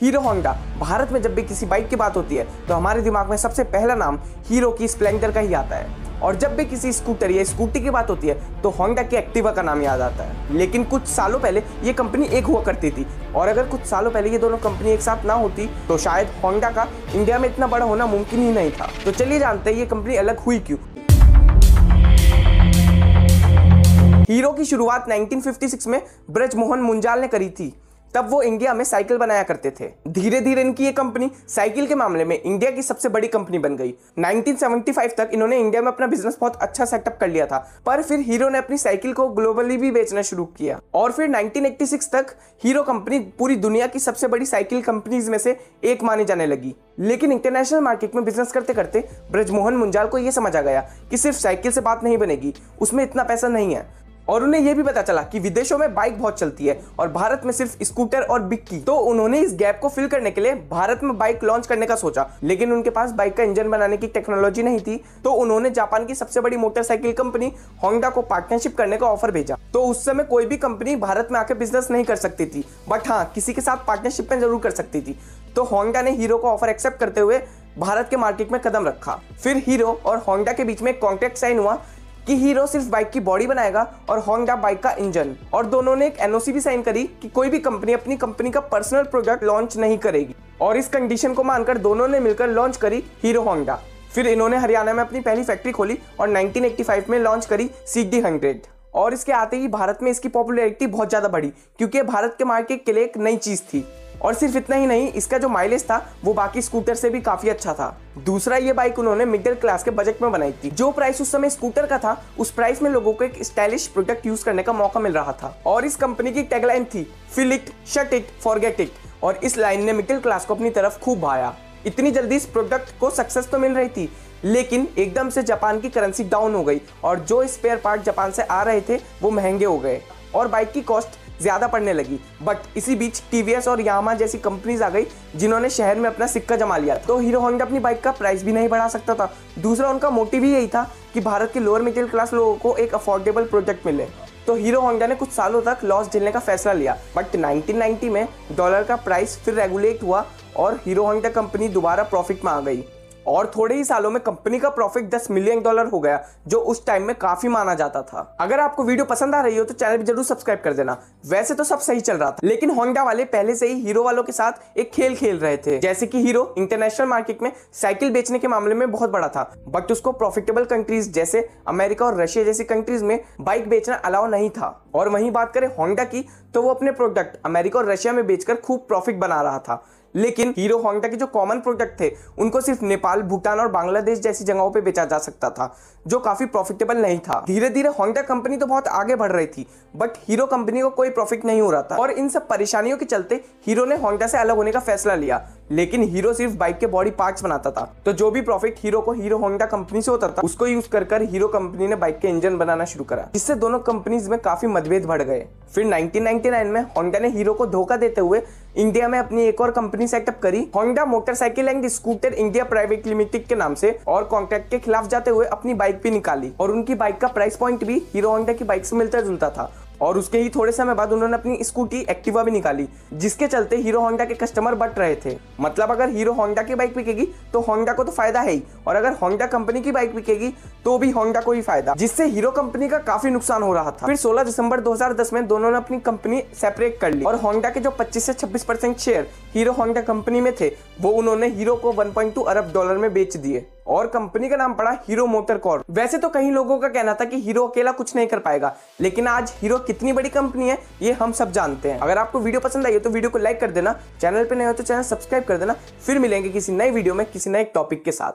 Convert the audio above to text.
Hero Honda. Bharat में जब भी किसी बाइक की बात होती है तो हमारे दिमाग में सबसे पहला नाम हीरो की स्प्लेंडर का ही आता है, और जब भी किसी स्कूटर या स्कूटी की बात होती है तो होंडा की एक्टिवा का नाम याद आता है। लेकिन कुछ सालों पहले ये कंपनी एक हुआ करती थी, और अगर कुछ सालों पहले ये दोनों कंपनी एक साथ ना होती तो शायद होंडा का इंडिया में इतना बड़ा होना मुमकिन ही नहीं था। तो चलिए जानते हैं ये कंपनी अलग हुई क्यों। हीरो की शुरुआत 1956 में ब्रजमोहन मुंजाल ने करी थी। तब वो इंडिया में साइकिल बनाया करते थे। धीरे धीरे इनकी ये कंपनी साइकिल के मामले में इंडिया की सबसे बड़ी कंपनी बन गई। 1975 तक इन्होंने इंडिया में अपना बिजनेस बहुत अच्छा सेटअप कर लिया था, पर फिर हीरो ने अपनी साइकिल को ग्लोबली भी बेचना शुरू किया, और फिर 1986 तक हीरो कंपनी पूरी दुनिया की सबसे बड़ी साइकिल कंपनीज में से एक मानी जाने लगी। लेकिन इंटरनेशनल मार्केट में बिजनेस करते करते ब्रजमोहन मुंजाल को यह समझ आ गया कि सिर्फ साइकिल से बात नहीं बनेगी, उसमें इतना पैसा नहीं है। और उन्हें यह भी पता चला कि विदेशों में बाइक बहुत चलती है और भारत में सिर्फ स्कूटर और बिक्की। तो उन्होंने इस गैप को फिल करने के लिए भारत में बाइक लॉन्च करने का सोचा, लेकिन उनके पास बाइक का इंजन बनाने की टेक्नोलॉजी नहीं थी। तो उन्होंने जापान की सबसे बड़ी मोटरसाइकिल कंपनी होंडा को पार्टनरशिप करने का ऑफर भेजा। तो उस समय कोई भी कंपनी भारत में आकर बिजनेस नहीं कर सकती थी, बट हाँ, किसी के साथ पार्टनरशिप में जरूर कर सकती थी। तो होंडा ने हीरो को ऑफर एक्सेप्ट करते हुए भारत के मार्केट में कदम रखा। फिर हीरो और होंडा के बीच में एक कॉन्ट्रैक्ट साइन हुआ कि हीरो सिर्फ बाइक की बॉडी बनाएगा और होंडा बाइक का इंजन, और दोनों ने एक एनओसी भी साइन करी कि कोई भी कंपनी अपनी कंपनी का पर्सनल प्रोडक्ट लॉन्च नहीं करेगी। और इस कंडीशन को मानकर दोनों ने मिलकर लॉन्च करी हीरो होंडा। फिर इन्होंने हरियाणा में अपनी पहली फैक्ट्री खोली और 1985 में लॉन्च करी CD100। और इसके आते ही भारत में इसकी पॉपुलैरिटी बहुत ज्यादा बढ़ी, क्योंकि भारत के मार्केट के लिए एक नई चीज थी। और सिर्फ इतना ही नहीं, इसका जो माइलेज था वो बाकी स्कूटर से भी काफी अच्छा था। दूसरा, ये बाइक उन्होंने मिडिल क्लास के बजट में बनाई थी। जो प्राइस उस समय स्कूटर का था, उस प्राइस में लोगों को एक स्टाइलिश प्रोडक्ट यूज करने का मौका मिल रहा था। और इस कंपनी की टैगलाइन थी feel it, shut it, forget it. और इस लाइन ने मिडिल क्लास को अपनी तरफ खूब भाया। इतनी जल्दी इस प्रोडक्ट को सक्सेस तो मिल रही थी, लेकिन एकदम से जापान की करेंसी डाउन हो गई और जो स्पेयर पार्ट जापान से आ रहे थे वो महंगे हो गए और बाइक की कॉस्ट ज्यादा पड़ने लगी। बट इसी बीच टीवीएस और यामाहा जैसी कंपनीज आ गई जिन्होंने शहर में अपना सिक्का जमा लिया। तो हीरो होंडा अपनी बाइक का प्राइस भी नहीं बढ़ा सकता था। दूसरा, उनका मोटिव ही यही था कि भारत के लोअर मिडिल क्लास लोगों को एक अफोर्डेबल प्रोडक्ट मिले। तो हीरो होंडा ने कुछ सालों तक लॉस झेलने का फैसला लिया, बट 1990 में डॉलर का प्राइस फिर रेगुलेट हुआ और हीरो होंडा कंपनी दोबारा प्रॉफिट में आ गई। और थोड़े ही सालों में कंपनी का प्रॉफिट $10 मिलियन हो गया, जो उस टाइम में काफी माना जाता था। अगर आपको वीडियो पसंद आ रही हो तो चैनल भी जरूर सब्सक्राइब कर देना। वैसे तो सब सही चल रहा था, लेकिन होंडा वाले पहले से ही हीरो वालों के साथ एक खेल खेल रहे थे। जैसे कि हीरो इंटरनेशनल मार्केट में साइकिल बेचने के मामले में बहुत बड़ा था, बट उसको प्रॉफिटेबल कंट्रीज जैसे अमेरिका और रशिया जैसी कंट्रीज में बाइक बेचना अलाउ नहीं था। और वहीं बात करें होंडा की, तो वो अपने प्रोडक्ट अमेरिका और रशिया में बेचकर खूब प्रॉफिट बना रहा था। लेकिन हीरो होंडा के जो कॉमन प्रोडक्ट थे उनको सिर्फ नेपाल, भूटान और बांग्लादेश जैसी जगहों पे बेचा जा सकता था, जो काफी प्रॉफिटेबल नहीं था। धीरे धीरे होंडा कंपनी तो बहुत आगे बढ़ रही थी, बट हीरो कंपनी को कोई प्रॉफिट नहीं हो रहा था। और इन सब परेशानियों के चलते हीरो ने होंडा से अलग होने का फैसला लिया। लेकिन हीरो सिर्फ बाइक के बॉडी पार्ट्स बनाता था, तो जो भी प्रॉफिट हीरो को हीरो होंडा कंपनी से होता था उसको यूज कर हीरो कंपनी ने बाइक के इंजन बनाना शुरू करा, जिससे दोनों कंपनीज में काफी मतभेद बढ़ गए। फिर 1999 में होंडा ने हीरो को धोखा देते हुए इंडिया में अपनी एक और कंपनी सेटअप करी, Honda motorcycle and scooter India private limited के नाम से, और कॉन्ट्रैक्ट के खिलाफ जाते हुए अपनी बाइक भी निकाली। और उनकी बाइक का प्राइस पॉइंट भी हीरो होंडा की बाइक से मिलता जुलता था। और उसके ही थोड़े समय बाद उन्होंने अपनी स्कूटी एक्टिवा भी निकाली, जिसके चलते हीरो होंडा के कस्टमर बढ़ रहे थे। मतलब अगर हीरो होंडा की बाइक बिकेगी तो होंडा को तो फायदा है ही, और अगर होंडा कंपनी की बाइक बिकेगी तो भी होंडा को ही फायदा, जिससे हीरो कंपनी का काफी नुकसान हो रहा था। फिर 16 दिसंबर 2010 में दोनों ने अपनी कंपनी सेपरेट कर ली, और होंडा के जो 25 से 26% शेयर हीरो होंडा कंपनी में थे वो उन्होंने हीरो को $1.2 अरब में बेच दिए, और कंपनी का नाम पड़ा हीरो मोटर कॉर्प। वैसे तो कई लोगों का कहना था कि हीरो अकेला कुछ नहीं कर पाएगा, लेकिन आज हीरो कितनी बड़ी कंपनी है ये हम सब जानते हैं। अगर आपको वीडियो पसंद आई हो तो वीडियो को लाइक कर देना, चैनल पे नए हो तो चैनल सब्सक्राइब कर देना। फिर मिलेंगे किसी नई वीडियो में किसी नए टॉपिक के साथ।